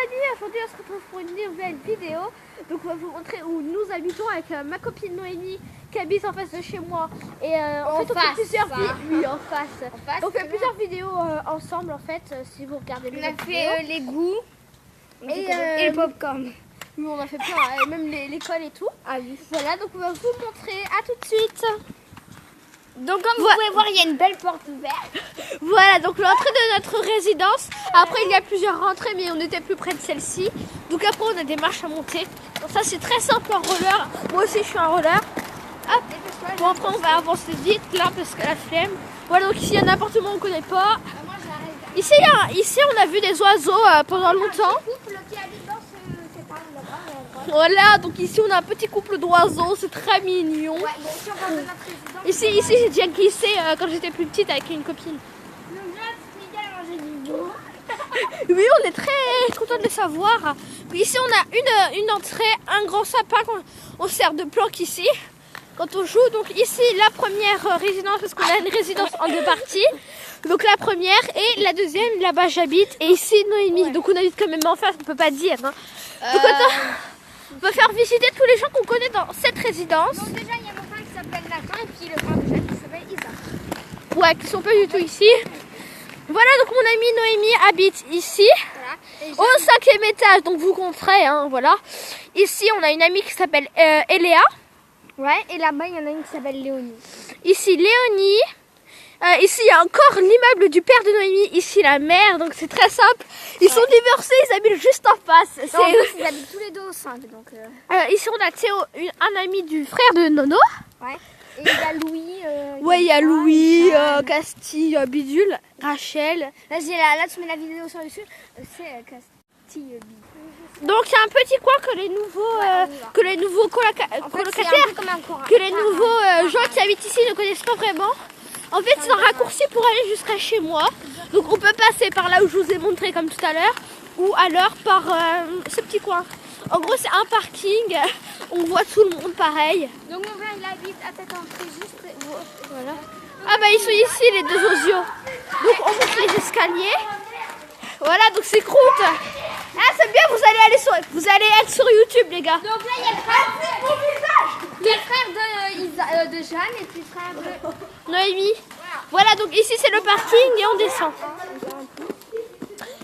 amis, aujourd'hui on se retrouve pour une nouvelle vidéo. Donc on va vous montrer où nous habitons avec ma copine Noémie qui habite en face de chez moi. Et en fait on fait plusieurs vidéos. Oui, en face. On fait plusieurs vidéos ensemble en fait, si vous regardez les On a fait les goûts et le popcorn. Oui, on a fait plein, même l'école et tout. Ah oui. Voilà, donc on va vous montrer. À tout de suite. Donc comme vous pouvez voir, il y a une belle porte ouverte. Voilà, donc l'entrée de notre résidence. Après il y a plusieurs rentrées, mais on était plus près de celle-ci. Donc après on a des marches à monter. Donc ça c'est très simple en roller. Moi aussi je suis un roller. Hop. Bon, après on va avancer vite là parce que la flemme. Voilà, donc ici il y a un appartement qu'on connaît pas. Ici on a vu des oiseaux pendant longtemps. Voilà, donc ici on a un petit couple d'oiseaux, c'est très mignon. Ouais, bon, ici j'ai déjà glissé quand j'étais plus petite avec une copine. Oui, on est très content de le savoir. Ici on a une entrée, un grand sapin qu'on sert de planque ici quand on joue. Donc ici la première résidence, parce qu'on a une résidence en deux parties. Donc la première et la deuxième, là-bas j'habite. Et ici Noémie, ouais. Donc on habite quand même en face, on peut pas dire. Hein. Donc on va faire visiter tous les gens qu'on connaît dans cette résidence. Donc déjà il y a mon frère qui s'appelle Nathan et puis le frère de Jacques qui s'appelle Isa. Ouais, qui sont pas du tout ici. Voilà, donc mon amie Noémie habite ici, voilà. Au 5e étage, donc vous compterez, hein, voilà. Ici on a une amie qui s'appelle Eléa. Ouais, et là-bas il y en a une qui s'appelle Léonie. Ici Léonie. Ici il y a encore l'immeuble du père de Noémie, ici la mère, donc c'est très simple. Ils sont divorcés, ils habitent juste en face. En plus, ils habitent tous les deux au 5. Donc, ici on a Théo, un ami du frère de Nono. Ouais. Et il y a Louis. Ouais, il y a Louis, Castille, Bidule, Rachel. Là tu mets la vidéo sur YouTube, c'est Castille Bidule. Donc il y a un petit coin que les nouveaux colocataires, que les nouveaux gens qui habitent ici ne connaissent pas vraiment. En fait, c'est un raccourci pour aller jusqu'à chez moi. Donc on peut passer par là où je vous ai montré comme tout à l'heure, ou alors par ce petit coin. En gros, c'est un parking. On voit tout le monde pareil. Donc mon frère, il habite à cette entrée juste. Voilà. Ah bah ils sont ici les deux osios. Donc on monte les escaliers. Voilà, donc c'est croûte. Ah c'est bien, vous allez être sur YouTube les gars. Donc là il y a le frère de Jeanne et puis le frère de Noémie. Voilà, donc ici c'est le parking et on descend.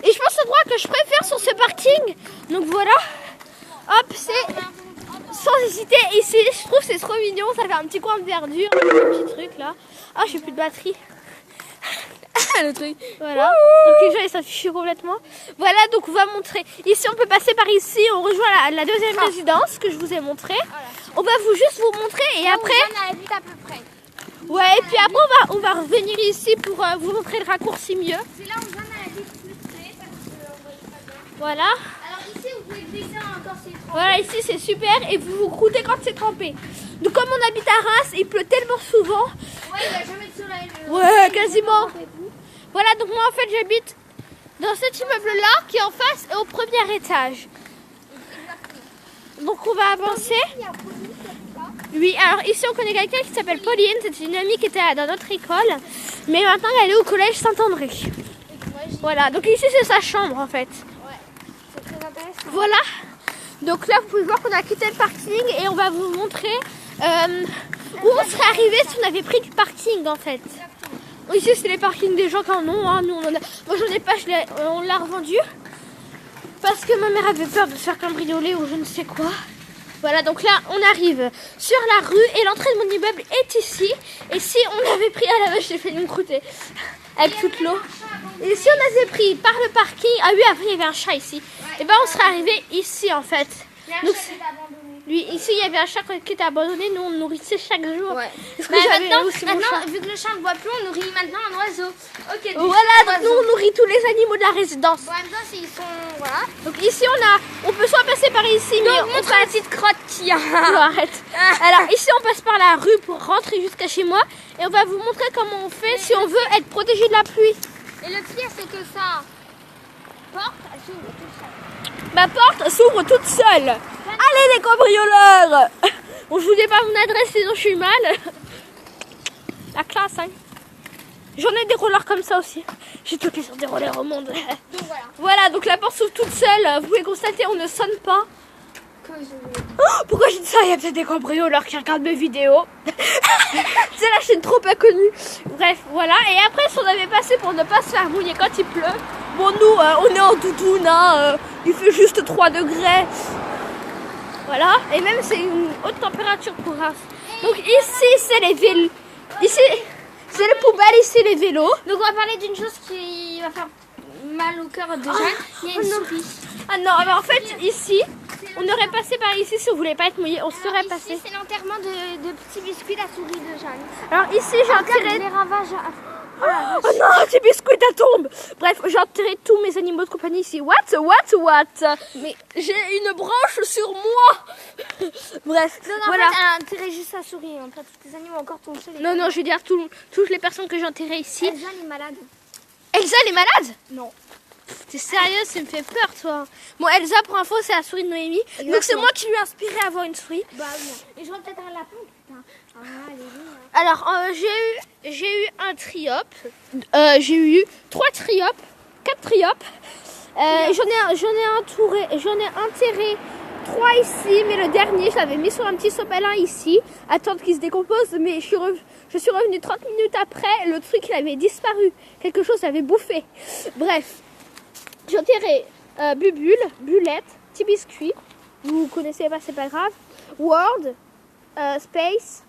Et je pense l'endroit que je préfère sur ce parking. Donc voilà. Hop, c'est sans hésiter. Ici, je trouve que c'est trop mignon. Ça fait un petit coin de verdure, un petit truc là. Ah, j'ai plus de batterie. Le truc. Voilà. Donc les gens ils s'affichent complètement. Voilà, donc on va montrer. Ici, on peut passer par ici. On rejoint la deuxième résidence que je vous ai montrée. On va juste vous montrer et après. On habite à peu près. Ouais, et puis après on va revenir ici pour vous montrer le raccourci mieux. C'est là où Jeanne habite plus près parce que voilà. Alors ici vous pouvez glisser encore c'est trempé. Voilà, ici c'est super et vous vous croûtez quand c'est trempé. Donc comme on habite à Reims, il pleut tellement souvent. Ouais, il n'y a jamais de soleil. Ouais, quasiment. Voilà, donc moi en fait j'habite dans cet immeuble là qui est en face et au premier étage. Donc on va avancer. Oui, alors ici on connaît quelqu'un qui s'appelle Pauline, c'est une amie qui était dans notre école, mais maintenant elle est au collège Saint-André. Voilà, donc ici c'est sa chambre en fait. Ouais, c'est très intéressant. Voilà, donc là vous pouvez voir qu'on a quitté le parking et on va vous montrer où on serait arrivé si on avait pris du parking en fait. Ici c'est les parkings des gens qui en ont, hein. Nous, moi j'en ai pas, on l'a revendu parce que ma mère avait peur de se faire cambrioler ou je ne sais quoi. Voilà, donc là, on arrive sur la rue et l'entrée de mon immeuble est ici. Et si on avait pris... Ah la vache, j'ai fait une croûtée avec toute l'eau. Et si on avait pris par le parking... Ah oui, après, il y avait un chat ici. Et ben, on serait arrivé ici, en fait. Donc, lui, ici, il y avait un chat qui était abandonné. Nous, on le nourrissait chaque jour. Ouais. Maintenant, vu que le chat ne voit plus, on nourrit maintenant un oiseau. Ok. Voilà, donc nous, on nourrit tous les animaux de la résidence. Bon, en même temps, s'ils sont... Voilà. Donc ici, on peut soit passer par ici, mais on montre la petite crotte qu'il y a. Non, arrête. Alors ici, on passe par la rue pour rentrer jusqu'à chez moi. Et on va vous montrer comment on fait si on veut être protégé de la pluie. Et le pire, c'est que ça... porte, elle s'ouvre toute seule. Ma porte s'ouvre toute seule. Allez les cambrioleurs. Bon, je vous dis pas mon adresse sinon je suis mal. La classe, hein. J'en ai des rollers comme ça aussi. J'ai toutes les sortes de rollers au monde. Donc voilà. Voilà, donc la porte s'ouvre toute seule. Vous pouvez constater, on ne sonne pas. Oh, pourquoi j'ai dit ça? Il y a peut-être des cambrioleurs qui regardent mes vidéos. C'est la chaîne trop inconnue. Bref, voilà. Et après, si on avait passé pour ne pas se faire mouiller quand il pleut. Bon, nous, on est en doudoune. Hein, il fait juste 3 degrés. Voilà. Et même, c'est une haute température pour Reims. Donc ici, c'est les vélos. Ici, c'est les poubelles. Ici, les vélos. Donc on va parler d'une chose qui va faire mal au cœur de Jeanne. Il y a une souris. Ah non, mais en fait, ici, on aurait passé par ici si on voulait pas être mouillé. On serait Ici, passé. c'est l'enterrement de petits biscuits, la souris de Jeanne. Alors ici, j'ai enterré... les ravages. Oh non, ces biscuits, ta tombe. Bref, j'ai enterré tous mes animaux de compagnie ici. What? Mais j'ai une branche sur moi. Bref, Non, voilà. en fait, elle a enterré juste sa souris. En fait, tous les animaux encore tombés. Non, je vais dire toutes les personnes que j'ai enterrées ici. Jeanne est malade. Elsa, elle est malade? Non. T'es sérieuse? Ça me fait peur, toi. Bon, Elsa, pour info, c'est la souris de Noémie. Donc c'est moi qui lui ai inspiré à avoir une souris. Bah non. Et je vois peut-être un lapin, putain. Ah, alléluia. Alors, j'ai eu un triope. J'ai eu 3 triopes, 4 triopes. J'en ai enterré 3 ici, mais le dernier, je l'avais mis sur un petit sopalin ici, attendre qu'il se décompose, mais je suis revenue 30 minutes après, le truc il avait disparu, quelque chose l'avait bouffé. Bref, j'ai enterré Bubule, Bulette, Petit Biscuit, vous connaissez pas, c'est pas grave, World, Space.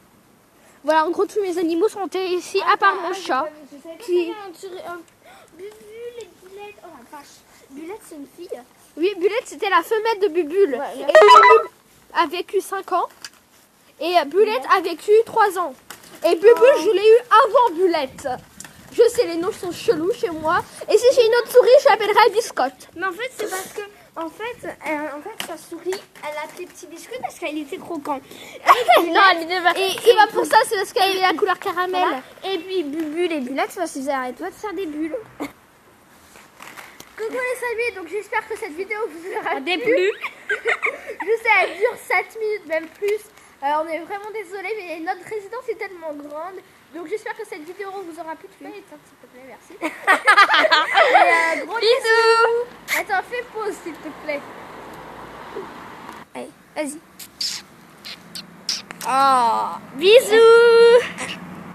Voilà, en gros, tous mes animaux sont enterrés ici, à part mon chat. Qui... Bubule et Bulette. Oh la vache. Bulette, c'est une fille. Oui, Bulette, c'était la femelle de Bubule. Ouais, et Bubule a vécu 5 ans. Et Bulette a vécu 3 ans. Et Bubule, je l'ai eu avant Bulette. Je sais, les noms sont chelous chez moi. Et si j'ai une autre souris, je l'appellerai Biscotte. Mais en fait, c'est parce que, en fait, sa souris, elle a pris Petit Biscuit parce qu'elle était croquant. Non, et bah pour ça, c'est parce qu'elle avait la couleur caramel. Voilà. Et puis Bubule et Bulette, c'est parce qu'ils arrêtent pas de faire des bulles. Coucou les amis, donc j'espère que cette vidéo vous aura déplu. Je sais, elle dure 7 minutes, même plus. On est vraiment désolé, mais notre résidence est tellement grande. Donc j'espère que cette vidéo vous aura plu. Tu peux l'éteindre s'il te plaît, merci. Et, gros bisous. Attends, fais pause s'il te plaît. Allez, vas-y. Oh, bisous.